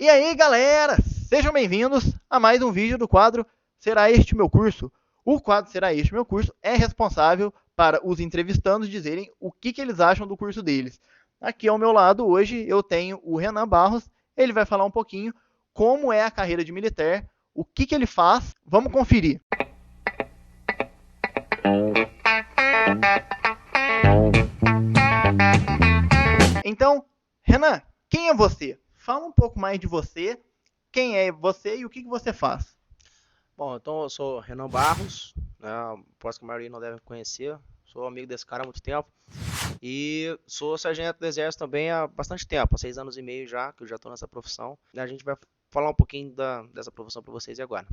E aí, galera, sejam bem-vindos a mais um vídeo do quadro Será Este Meu Curso? O quadro Será Este Meu Curso é responsável para os entrevistandos dizerem o que eles acham do curso deles. Aqui ao meu lado hoje eu tenho o Renan Barros, ele vai falar um pouquinho como é a carreira de militar, o que ele faz. Vamos conferir. Então, Renan, quem é você? Fala um pouco mais de você, quem é você e o que você faz. Bom, então eu sou Renan Barros, né? Aposto que a maioria não deve conhecer. Sou amigo desse cara há muito tempo. E sou sargento do Exército também há bastante tempo, há 6 anos e meio já, que eu já estou nessa profissão. A gente vai falar um pouquinho dessa profissão para vocês agora.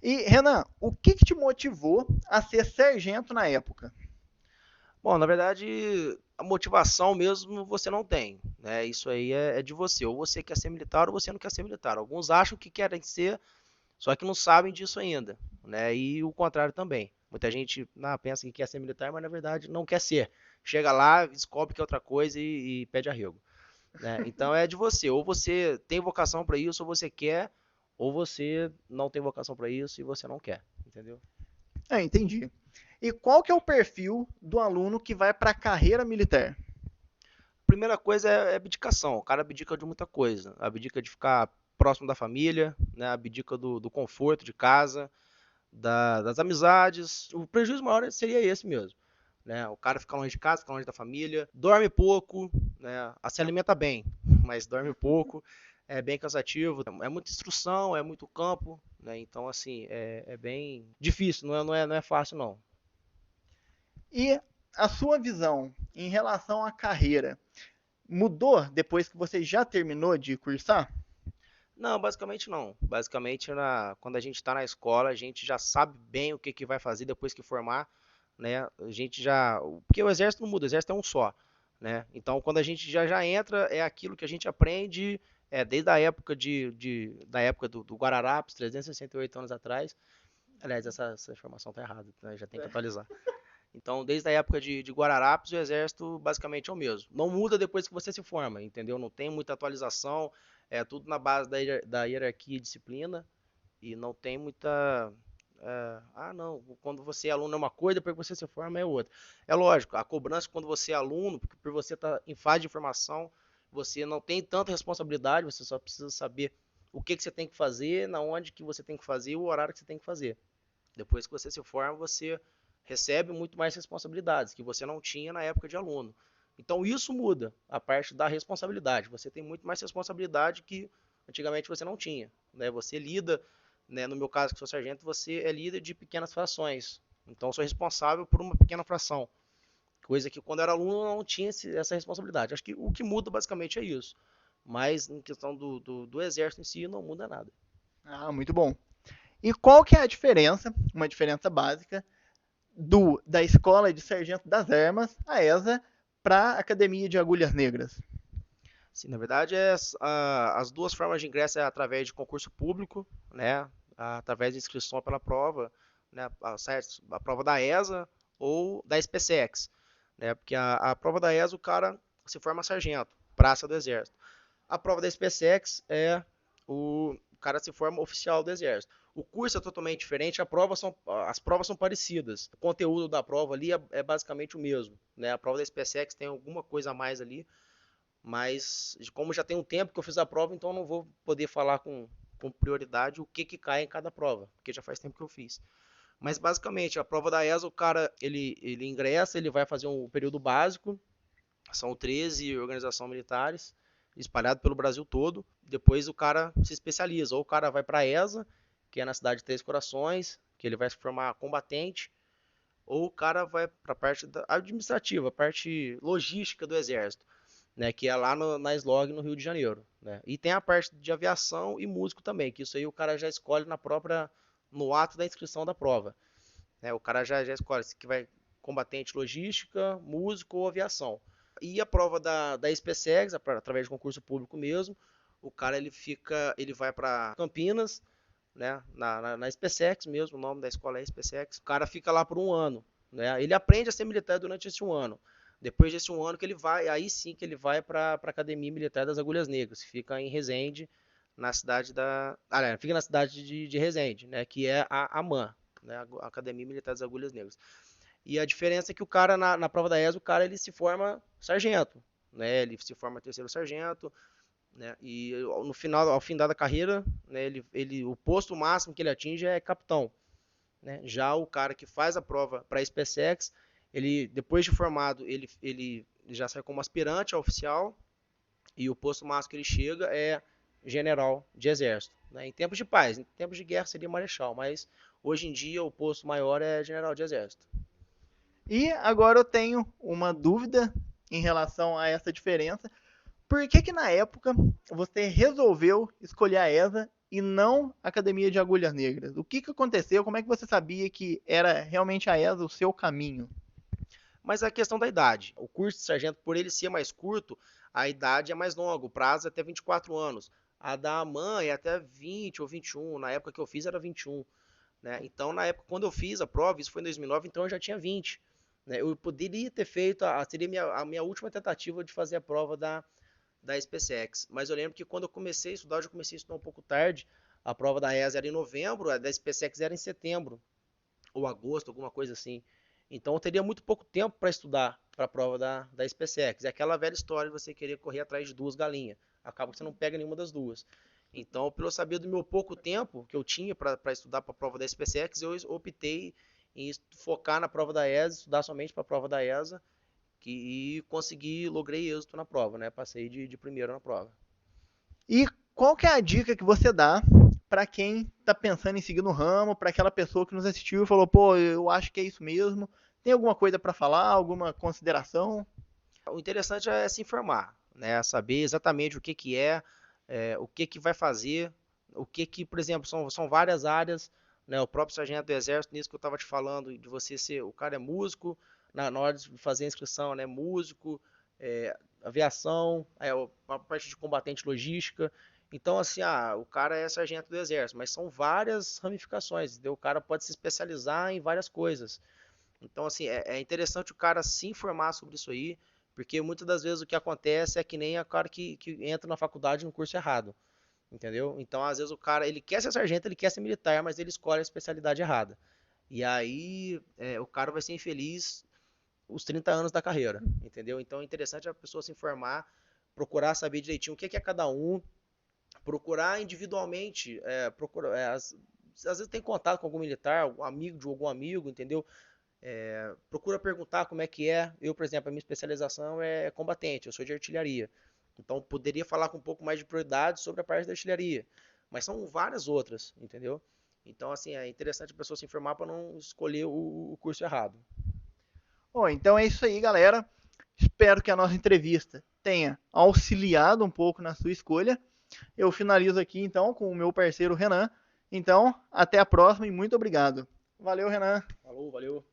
E, Renan, o que te motivou a ser sargento na época? Bom, na verdade, a motivação mesmo você não tem, né? Isso aí é de você. Ou você quer ser militar ou você não quer ser militar. Alguns acham que querem ser, só que não sabem disso ainda, né? E o contrário também. Muita gente pensa que quer ser militar, mas na verdade não quer ser. Chega lá, descobre que é outra coisa e pede arrego, né? Então é de você. Ou você tem vocação para isso, ou você quer, ou você não tem vocação para isso e você não quer, entendeu? Entendi. E qual que é o perfil do aluno que vai para a carreira militar? Primeira coisa é abdicação. O cara abdica de muita coisa. Abdica de ficar próximo da família, né? Abdica do conforto de casa, das amizades. O prejuízo maior seria esse mesmo, né? O cara fica longe de casa, fica longe da família, dorme pouco, né? Se alimenta bem, mas dorme pouco, é bem cansativo, é muita instrução, é muito campo, né? Então, assim, é bem difícil, não é fácil, não. E a sua visão em relação à carreira mudou depois que você já terminou de cursar? Não, basicamente não. Basicamente, quando a gente está na escola, a gente já sabe bem o que vai fazer depois que formar, né? A gente já. Porque o exército não muda, o exército é um só, né? Então, quando a gente já entra, é aquilo que a gente aprende desde a época da época do Guararapes, 368 anos atrás. Aliás, essa informação está errada, né? Já tem que atualizar. Então, desde a época de Guararapes, o exército basicamente é o mesmo. Não muda depois que você se forma, entendeu? Não tem muita atualização, é tudo na base da hierarquia e disciplina, e não tem muita. Não, quando você é aluno é uma coisa, depois que você se forma é outra. É lógico, a cobrança quando você é aluno, porque por você estar em fase de formação, você não tem tanta responsabilidade, você só precisa saber o que você tem que fazer, na onde que você tem que fazer e o horário que você tem que fazer. Depois que você se forma, você recebe muito mais responsabilidades que você não tinha na época de aluno. Então isso muda a parte da responsabilidade. Você tem muito mais responsabilidade que antigamente você não tinha, né? Você lida, né, no meu caso que sou sargento, você é líder de pequenas frações. Então eu sou responsável por uma pequena fração, coisa que quando eu era aluno eu não tinha essa responsabilidade. Acho que o que muda basicamente é isso. Mas em questão do exército em si não muda nada. Muito bom. E qual que é a diferença, uma diferença básica, da Escola de Sargento das Armas, a ESA, para a Academia de Agulhas Negras? Sim, na verdade, as duas formas de ingresso é através de concurso público, né? Através de inscrição pela prova, né? A prova da ESA ou da SpaceX, né? Porque a prova da ESA o cara se forma sargento, praça do Exército. A prova da SpaceX o cara se forma oficial do Exército. O curso é totalmente diferente, as provas são parecidas. O conteúdo da prova ali é basicamente o mesmo, né? A prova da SpaceX tem alguma coisa a mais ali, mas como já tem um tempo que eu fiz a prova, então eu não vou poder falar com prioridade o que cai em cada prova, porque já faz tempo que eu fiz. Mas basicamente, a prova da ESA, o cara ele ingressa, ele vai fazer um período básico, são 13 organizações militares, espalhado pelo Brasil todo. Depois o cara se especializa, ou o cara vai para a ESA, que é na cidade de Três Corações, que ele vai se formar combatente, ou o cara vai para a parte administrativa, a parte logística do Exército, né, que é lá na SLOG no Rio de Janeiro, né? E tem a parte de aviação e músico também, que isso aí o cara já escolhe no ato da inscrição da prova, né? O cara já escolhe se que vai combatente logística, músico ou aviação. E a prova da SpaceX, através de concurso público mesmo, o cara ele vai para Campinas, né? Na SpaceX mesmo, o nome da escola é SpaceX. O cara fica lá por um ano, né? Ele aprende a ser militar durante esse um ano. Depois desse um ano que ele vai, aí sim que ele vai para a Academia Militar das Agulhas Negras, que fica em Resende, na cidade fica na cidade de Resende, né, que é a AMAN, né, a Academia Militar das Agulhas Negras. E a diferença é que o cara na prova da ESA, o cara ele se forma sargento, né, ele se forma terceiro sargento, né, e no final, ao fim da carreira, né, o posto máximo que ele atinge é capitão, né? Já o cara que faz a prova para a SpaceX, ele depois de formado, ele já sai como aspirante a oficial e o posto máximo que ele chega é general de exército, né? Em tempos de paz, em tempos de guerra seria marechal, mas hoje em dia o posto maior é general de exército. E agora eu tenho uma dúvida em relação a essa diferença. Por que que na época você resolveu escolher a ESA e não a Academia de Agulhas Negras? O que que aconteceu? Como é que você sabia que era realmente a ESA o seu caminho? Mas a questão da idade, o curso de sargento, por ele ser mais curto, a idade é mais longa, o prazo é até 24 anos. A da AMAN é até 20 ou 21, na época que eu fiz era 21. Né? Então, na época, quando eu fiz a prova, isso foi em 2009, então eu já tinha 20. Né? Eu poderia ter feito, seria a minha última tentativa de fazer a prova da SpaceX. Mas eu lembro que quando eu comecei a estudar, eu já comecei a estudar um pouco tarde. A prova da ESA era em novembro, a da SpaceX era em setembro, ou agosto, alguma coisa assim. Então eu teria muito pouco tempo para estudar para a prova da SpaceX. É aquela velha história de você querer correr atrás de duas galinhas. Acaba que você não pega nenhuma das duas. Então, pelo saber do meu pouco tempo que eu tinha para estudar para a prova da SpaceX, eu optei em focar na prova da ESA, estudar somente para a prova da ESA, e consegui, logrei êxito na prova, né? Passei de primeiro na prova. E qual que é a dica que você dá para quem está pensando em seguir no ramo, para aquela pessoa que nos assistiu e falou, pô, eu acho que é isso mesmo. Tem alguma coisa para falar, alguma consideração? O interessante é se informar, né? Saber exatamente o que que o que que vai fazer, o que que, por exemplo, são várias áreas, né? O próprio sargento do exército, nisso que eu estava te falando, de você ser, o cara é músico, na hora de fazer a inscrição, né? Músico, aviação, a parte de combatente logística. Então, assim, o cara é sargento do exército, mas são várias ramificações, entendeu? O cara pode se especializar em várias coisas. Então, assim, é interessante o cara se informar sobre isso aí, porque muitas das vezes o que acontece é que nem a cara que entra na faculdade no curso errado, entendeu? Então, às vezes o cara, ele quer ser sargento, ele quer ser militar, mas ele escolhe a especialidade errada. E aí, o cara vai ser infeliz os 30 anos da carreira, entendeu? Então, é interessante a pessoa se informar, procurar saber direitinho o que é cada um, procurar individualmente, às vezes tem contato com algum militar, algum amigo de algum amigo, entendeu? Procura perguntar como é que é. Eu, por exemplo, a minha especialização é combatente, eu sou de artilharia. Então, poderia falar com um pouco mais de prioridade sobre a parte da artilharia. Mas são várias outras, entendeu? Então, assim, é interessante a pessoa se informar para não escolher o curso errado. Bom, então é isso aí, galera. Espero que a nossa entrevista tenha auxiliado um pouco na sua escolha. Eu finalizo aqui então com o meu parceiro Renan. Então, até a próxima e muito obrigado. Valeu, Renan. Falou, valeu.